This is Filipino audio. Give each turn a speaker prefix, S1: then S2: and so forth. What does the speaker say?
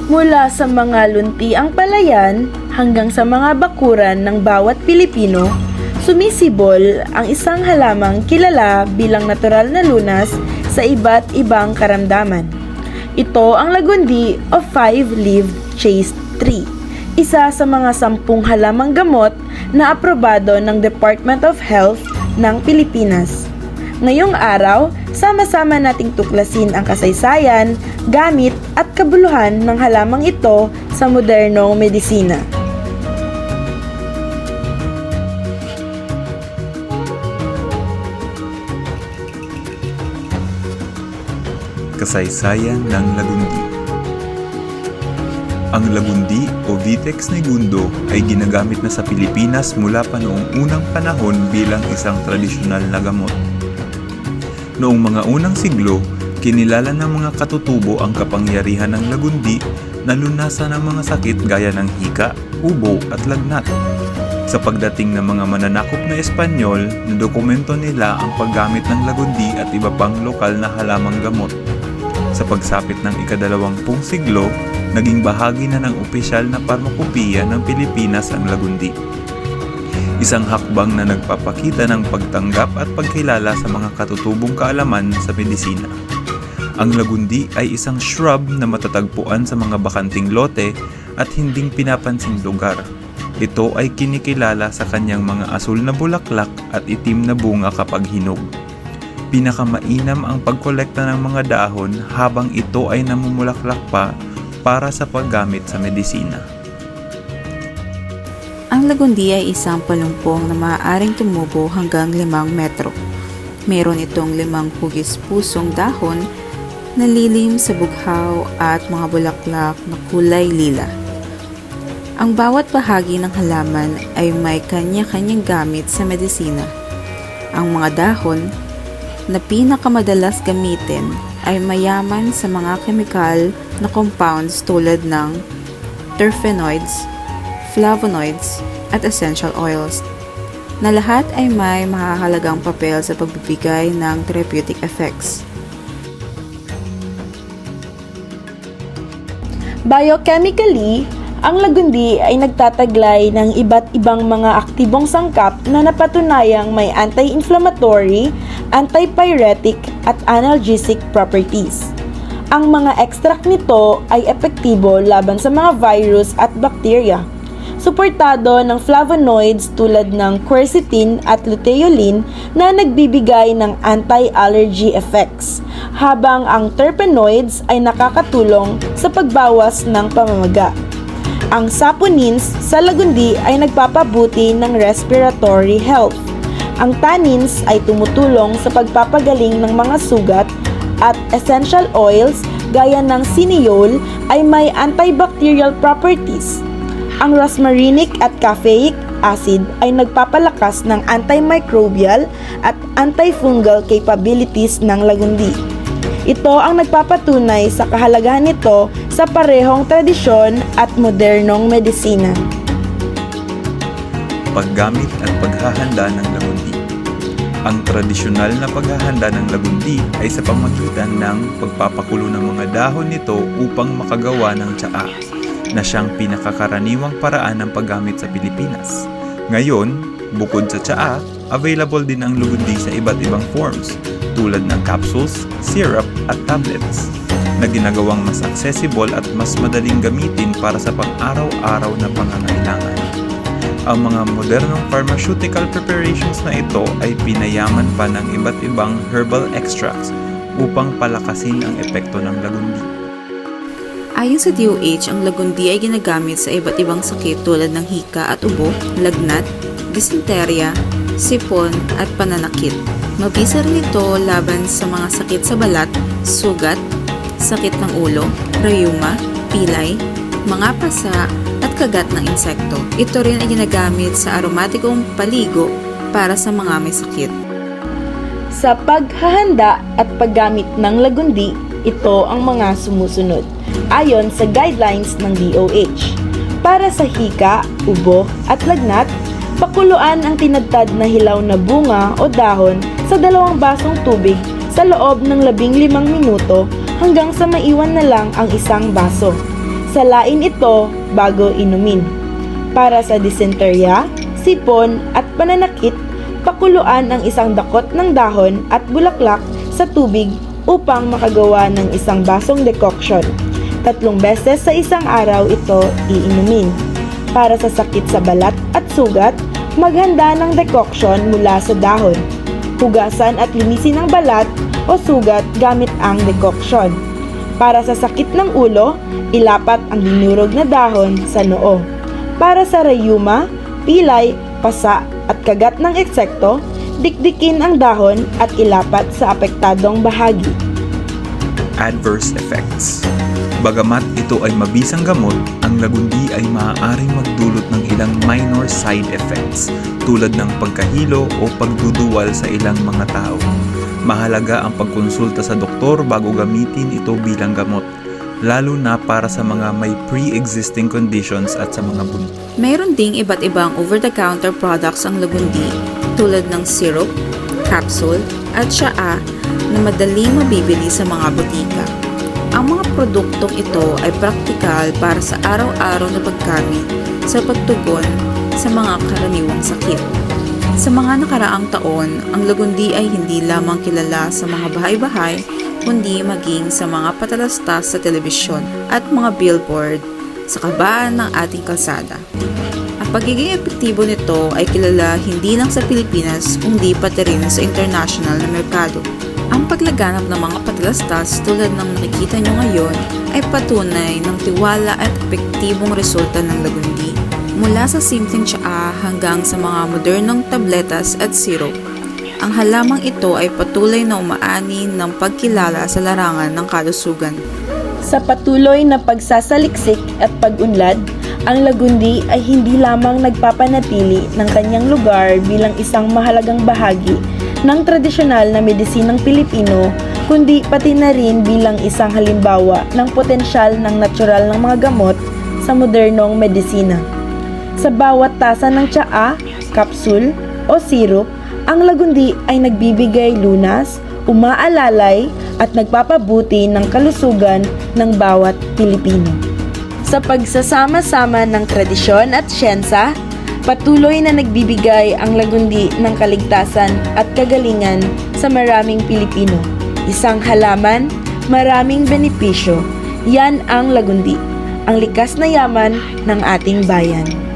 S1: Mula sa mga luntiang palayan hanggang sa mga bakuran ng bawat Pilipino, sumisibol ang isang halamang kilala bilang natural na lunas sa iba't ibang karamdaman. Ito ang lagundi o five-leaved chaste tree, isa sa mga 10 halamang gamot na aprobado ng Department of Health ng Pilipinas. Ngayong araw, sama-sama nating tuklasin ang kasaysayan, gamit at kabuluhan ng halamang ito sa modernong medisina.
S2: Kasaysayan ng lagundi. Ang lagundi o Vitex negundo ay ginagamit na sa Pilipinas mula pa noong unang panahon bilang isang tradisyonal na gamot. Noong mga unang siglo, kinilala ng mga katutubo ang kapangyarihan ng lagundi na lunasan ng mga sakit gaya ng hika, ubo at lagnat. Sa pagdating ng mga mananakop na Espanyol, nadokumento nila ang paggamit ng lagundi at iba pang lokal na halamang gamot. Sa pagsapit ng ika-20 siglo, naging bahagi na ng opisyal na parmakopiya ng Pilipinas ang lagundi. Isang hakbang na nagpapakita ng pagtanggap at pagkilala sa mga katutubong kaalaman sa medisina. Ang lagundi ay isang shrub na matatagpuan sa mga bakanting lote at hinding pinapansing lugar. Ito ay kinikilala sa kanyang mga asul na bulaklak at itim na bunga kapag hinog. Pinakamainam ang pagkolekta ng mga dahon habang ito ay namumulaklak pa para sa paggamit sa medisina.
S3: Ang lagundi ay isang palumpong na maaaring tumubo hanggang 5 metro. Meron itong 5 hugis-pusong dahon na lilim sa bughaw at mga bulaklak na kulay lila. Ang bawat bahagi ng halaman ay may kanya-kanyang gamit sa medisina. Ang mga dahon na pinakamadalas gamitin ay mayaman sa mga kemikal na compounds tulad ng terpenoids, flavonoids at essential oils, na lahat ay may mahahalagang papel sa pagbibigay ng therapeutic effects.
S1: Biochemically, ang lagundi ay nagtataglay ng iba't ibang mga aktibong sangkap na napatunayang may anti-inflammatory, antipyretic at analgesic properties. Ang mga extract nito ay epektibo laban sa mga virus at bakterya. Suportado ng flavonoids tulad ng quercetin at luteolin na nagbibigay ng anti-allergy effects, habang ang terpenoids ay nakakatulong sa pagbawas ng pamamaga. Ang saponins sa lagundi ay nagpapabuti ng respiratory health. Ang tannins ay tumutulong sa pagpapagaling ng mga sugat at essential oils gaya ng cineole ay may antibacterial properties. Ang rosmarinic at caffeic acid ay nagpapalakas ng antimicrobial at antifungal capabilities ng lagundi. Ito ang nagpapatunay sa kahalagahan nito sa parehong tradisyon at modernong medisina.
S2: Paggamit at paghahanda ng lagundi. Ang tradisyonal na paghahanda ng lagundi ay sa pamamagitan ng pagpapakulo ng mga dahon nito upang makagawa ng tsaa, na siyang pinakakaraniwang paraan ng paggamit sa Pilipinas. Ngayon, bukod sa tsaa, available din ang lagundi sa iba't ibang forms tulad ng capsules, syrup at tablets na ginagawang mas accessible at mas madaling gamitin para sa pang-araw-araw na pangangailangan. Ang mga modernong pharmaceutical preparations na ito ay pinayaman pa ng iba't ibang herbal extracts upang palakasin ang epekto ng lagundi.
S3: Ayon sa DOH, ang lagundi ay ginagamit sa iba't ibang sakit tulad ng hika at ubo, lagnat, dysenteria, sipon at pananakit. Mabisa rin ito laban sa mga sakit sa balat, sugat, sakit ng ulo, rheuma, pilay, mga pasa at kagat ng insekto. Ito rin ay ginagamit sa aromatikong paligo para sa mga may sakit.
S1: Sa paghahanda at paggamit ng lagundi, ito ang mga sumusunod ayon sa guidelines ng DOH. Para sa hika, ubo at lagnat, pakuluan ang tinadtad na hilaw na bunga o dahon sa 2 basong tubig sa loob ng 15 minuto hanggang sa maiwan na lang ang isang baso. Sa Salain ito bago inumin. Para sa disenterya, sipon at pananakit, pakuluan ang isang dakot ng dahon at bulaklak sa tubig upang makagawa ng isang basong decoction. 3 beses sa isang araw ito iinumin. Para sa sakit sa balat at sugat, maghanda ng decoction mula sa dahon. Hugasan at linisin ang balat o sugat gamit ang decoction. Para sa sakit ng ulo, ilapat ang dinurog na dahon sa noo. Para sa rayuma, pilay, pasa at kagat ng eksekto, dikdikin ang dahon at ilapat sa apektadong bahagi.
S2: Adverse effects. Bagamat ito ay mabisang gamot, ang lagundi ay maaaring magdulot ng ilang minor side effects tulad ng pagkahilo o pagduduwal sa ilang mga tao. Mahalaga ang pagkonsulta sa doktor bago gamitin ito bilang gamot, lalo na para sa mga may pre-existing conditions at sa mga buntis.
S3: Mayroon ding iba't ibang over-the-counter products ang lagundi tulad ng syrup, capsule at tsaa na madaling mabibili sa mga butika. Ang mga produktong ito ay praktikal para sa araw-araw na paggamit sa pagtugon sa mga karaniwang sakit. Sa mga nakaraang taon, ang lagundi ay hindi lamang kilala sa mga bahay-bahay, kundi maging sa mga patalastas sa telebisyon at mga billboard sa kabaan ng ating kalsada. Ang pagiging epektibo nito ay kilala hindi lang sa Pilipinas, kundi pati rin sa international na merkado. Ang paglaganap ng mga patalastas tulad ng nakikita nyo ngayon ay patunay ng tiwala at epektibong resulta ng lagundi. Mula sa simpleng tsaa hanggang sa mga modernong tabletas at syrup, ang halamang ito ay patuloy na umaani ng pagkilala sa larangan ng kalusugan.
S1: Sa patuloy na pagsasaliksik at pag-unlad, ang lagundi ay hindi lamang nagpapanatili ng kanyang lugar bilang isang mahalagang bahagi ng tradisyonal na medisinang Pilipino, kundi pati na rin bilang isang halimbawa ng potensyal ng natural ng mga gamot sa modernong medisina. Sa bawat tasa ng tsaa, kapsul o sirup, ang lagundi ay nagbibigay lunas, umaalalay at nagpapabuti ng kalusugan ng bawat Pilipino. Sa pagsasama-sama ng tradisyon at siyensa, patuloy na nagbibigay ang lagundi ng kaligtasan at kagalingan sa maraming Pilipino. Isang halaman, maraming benepisyo. Yan ang lagundi, ang likas na yaman ng ating bayan.